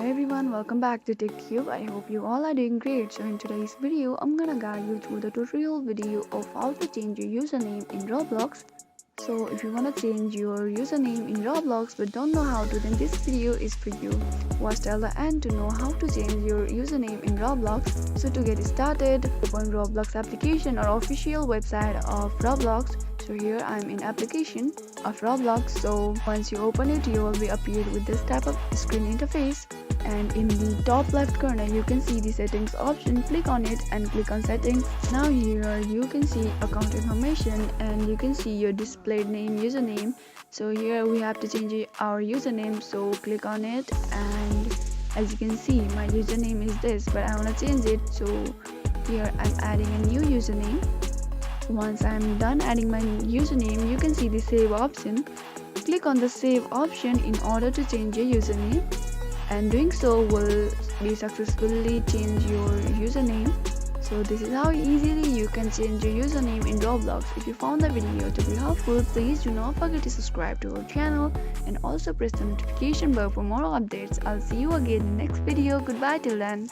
Everyone, welcome back to TechCube. I hope you all are doing great. So in today's video, I'm gonna guide you through the tutorial video of how to change your username in Roblox. So if you wanna change your username in Roblox but don't know how to, then this video is for you. Watch till the end to know how to change your username in Roblox. So to get started, open Roblox application or official website of Roblox. So here I'm in application of Roblox. So once you open it, you will be appeared with this type of screen interface. And in the top left corner you can see the settings option. Click on it and click on settings. Now here you can see account information and you can see your displayed name, username. So here we have to change our username, so click on it, and as you can see my username is this, but I want to change it. So here I'm adding a new username. Once I'm done adding my username, you can see the save option. Click on the save option in order to change your username, and doing so will be successfully change your username. So this is how easily you can change your username in Roblox. If you found the video to be helpful, please do not forget to subscribe to our channel and also press the notification bell for more updates. I'll see you again in the next video. Goodbye till then.